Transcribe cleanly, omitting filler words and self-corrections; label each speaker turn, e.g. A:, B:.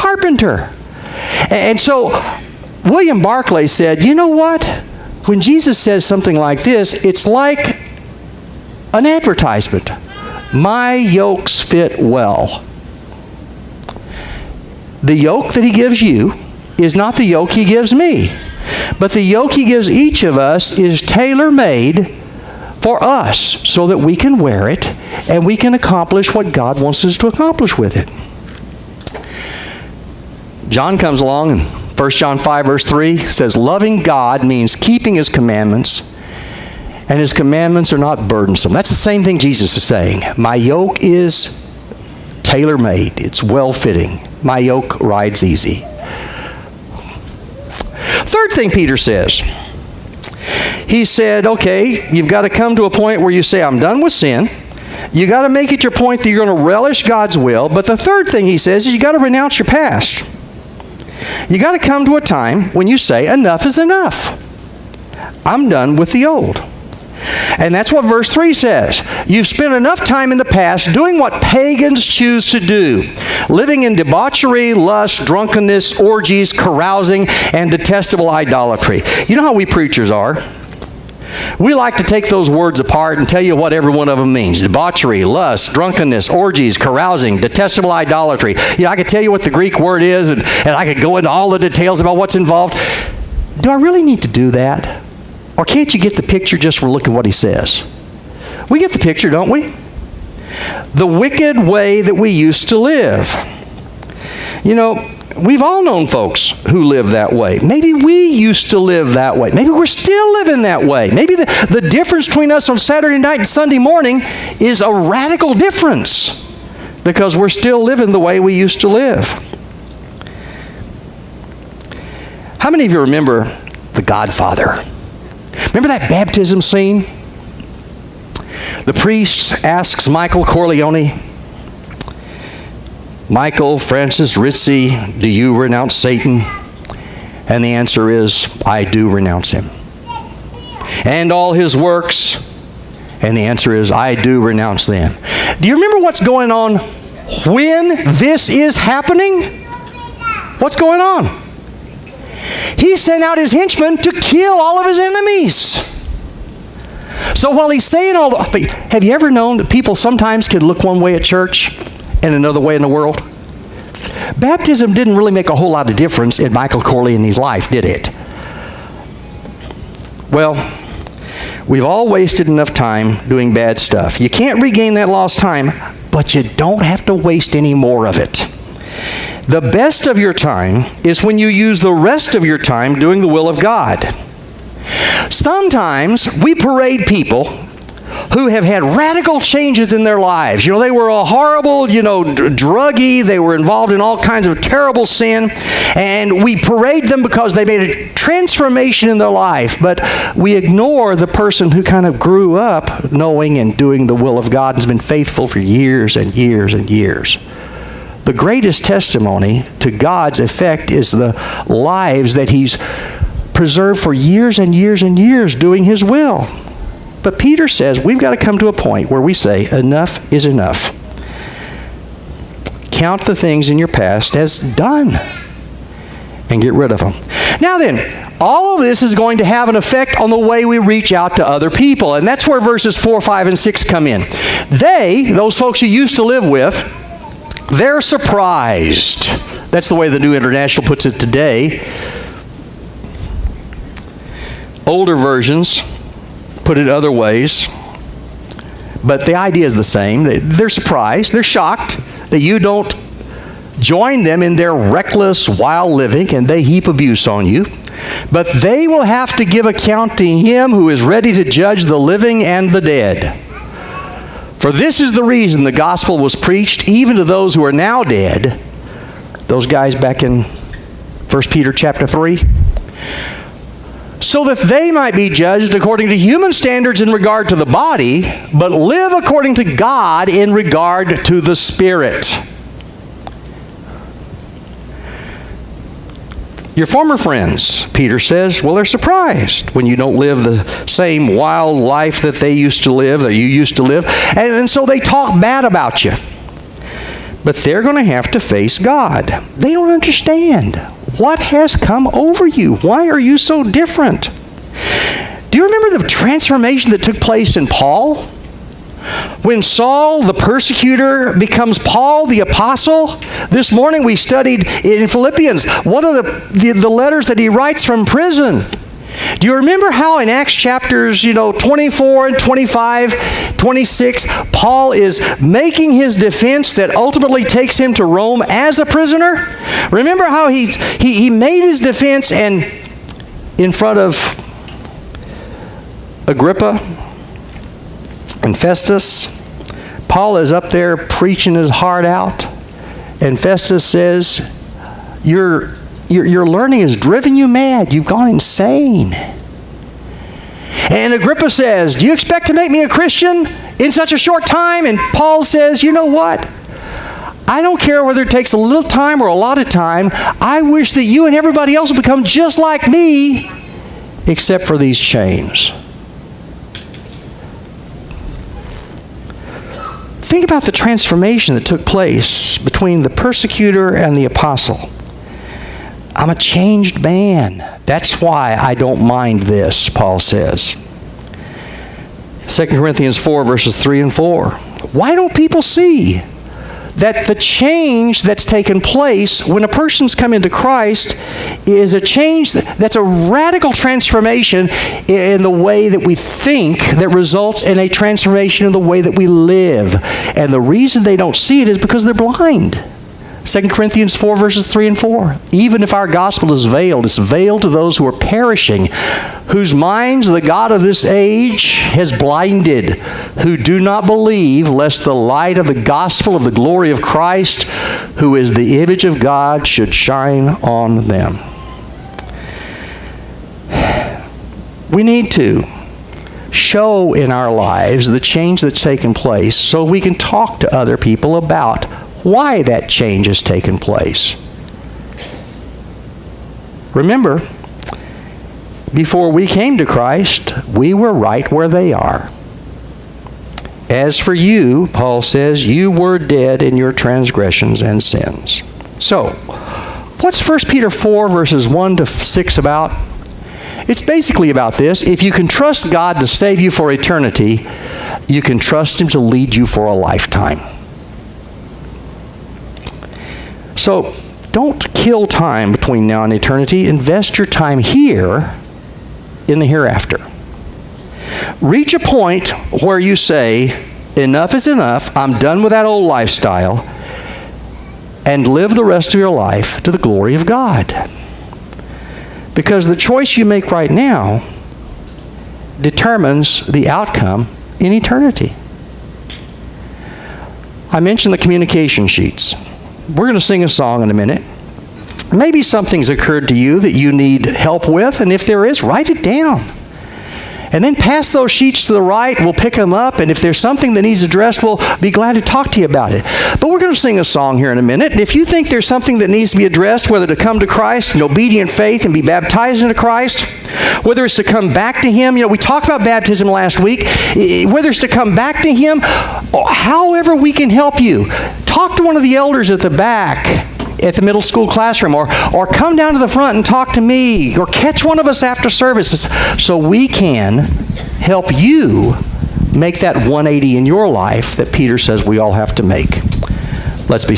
A: carpenter. And so William Barclay said, you know what? When Jesus says something like this, it's like an advertisement. My yokes fit well. The yoke that he gives you is not the yoke he gives me. But the yoke he gives each of us is tailor-made for us so that we can wear it and we can accomplish what God wants us to accomplish with it. John comes along and 1 John 5 verse 3 says, loving God means keeping his commandments, and his commandments are not burdensome. That's the same thing Jesus is saying. My yoke is tailor-made. It's well-fitting. My yoke rides easy. Third thing Peter says, he said, okay, you've got to come to a point where you say, I'm done with sin. You got to make it your point that you're going to relish God's will. But the third thing he says is you got to renounce your past. You got to come to a time when you say, enough is enough. I'm done with the old. And that's what verse 3 says. You've spent enough time in the past doing what pagans choose to do, living in debauchery, lust, drunkenness, orgies, carousing, and detestable idolatry. You know how we preachers are. We like to take those words apart and tell you what every one of them means. Debauchery, lust, drunkenness, orgies, carousing, detestable idolatry. You know, I could tell you what the Greek word is, and I could go into all the details about what's involved. Do I really need to do that? Or can't you get the picture just from looking at what he says? We get the picture, don't we? The wicked way that we used to live. You know, we've all known folks who live that way. Maybe we used to live that way. Maybe we're still living that way. Maybe the difference between us on Saturday night and Sunday morning is a radical difference because we're still living the way we used to live. How many of you remember The Godfather? Remember that baptism scene? The priest asks Michael Corleone, Michael Francis Rizzi, do you renounce Satan? And the answer is, I do renounce him. And all his works? And the answer is, I do renounce them. Do you remember what's going on when this is happening? What's going on? He sent out his henchmen to kill all of his enemies. So while he's saying all the... Have you ever known that people sometimes can look one way at church and another way in the world? Baptism didn't really make a whole lot of difference in Michael Corleone's life, did it? Well, we've all wasted enough time doing bad stuff. You can't regain that lost time, but you don't have to waste any more of it. The best of your time is when you use the rest of your time doing the will of God. Sometimes we parade people who have had radical changes in their lives. You know, they were a horrible, druggie. They were involved in all kinds of terrible sin. And we parade them because they made a transformation in their life. But we ignore the person who kind of grew up knowing and doing the will of God and has been faithful for years and years and years. The greatest testimony to God's effect is the lives that he's preserved for years and years and years doing his will. But Peter says we've got to come to a point where we say enough is enough. Count the things in your past as done and get rid of them. Now then, all of this is going to have an effect on the way we reach out to other people. And that's where verses 4, 5, and 6 come in. Those folks you used to live with, they're surprised. That's the way the New International puts it today. Older versions put it other ways. But the idea is the same. They're surprised. They're shocked that you don't join them in their reckless, wild living, and they heap abuse on you. But they will have to give account to him who is ready to judge the living and the dead. For this is the reason the gospel was preached even to those who are now dead. Those guys back in 1 Peter chapter 3. So that they might be judged according to human standards in regard to the body, but live according to God in regard to the spirit. Your former friends, Peter says, well, they're surprised when you don't live the same wild life that they used to live, that you used to live. And so they talk bad about you. but they're going to have to face God. They don't understand. What has come over you? Why are you so different? Do you remember the transformation that took place in Paul? When Saul, the persecutor, becomes Paul, the apostle. This morning we studied in Philippians one of the letters that he writes from prison. Do you remember how in Acts chapters 24 and 25, 26, Paul is making his defense that ultimately takes him to Rome as a prisoner? Remember how he made his defense, and in front of Agrippa and Festus, Paul is up there preaching his heart out, and Festus says, Your learning has driven you mad. You've gone insane. And Agrippa says, do you expect to make me a Christian in such a short time? And Paul says, you know what? I don't care whether it takes a little time or a lot of time. I wish that you and everybody else would become just like me, except for these chains. Think about the transformation that took place between the persecutor and the apostle. I'm a changed man. That's why I don't mind this, Paul says. 2 Corinthians 4, verses 3 and 4. Why don't people see that the change that's taken place when a person's come into Christ is a change that's a radical transformation in the way that we think that results in a transformation in the way that we live. And the reason they don't see it is because they're blind. 2 Corinthians 4, verses 3 and 4. Even if our gospel is veiled, it's veiled to those who are perishing, whose minds the God of this age has blinded, who do not believe, lest the light of the gospel of the glory of Christ, who is the image of God, should shine on them. We need to show in our lives the change that's taken place so we can talk to other people about why that change has taken place. Remember, before we came to Christ, we were right where they are. As for you, Paul says, you were dead in your transgressions and sins. So, what's 1 Peter 4, verses 1 to 6 about? It's basically about this. If you can trust God to save you for eternity, you can trust Him to lead you for a lifetime. So, don't kill time between now and eternity. Invest your time here in the hereafter. Reach a point where you say, enough is enough. I'm done with that old lifestyle. And live the rest of your life to the glory of God. Because the choice you make right now determines the outcome in eternity. I mentioned the communication sheets. We're going to sing a song in a minute. Maybe something's occurred to you that you need help with, and if there is, write it down. And then pass those sheets to the right. We'll pick them up, and if there's something that needs addressed, we'll be glad to talk to you about it. But we're going to sing a song here in a minute, and if you think there's something that needs to be addressed, whether to come to Christ in obedient faith and be baptized into Christ, whether it's to come back to Him, we talked about baptism last week, whether it's to come back to Him, however we can help you, talk to one of the elders at the back at the middle school classroom, or come down to the front and talk to me, or catch one of us after services so we can help you make that 180 in your life that Peter says we all have to make. Let's be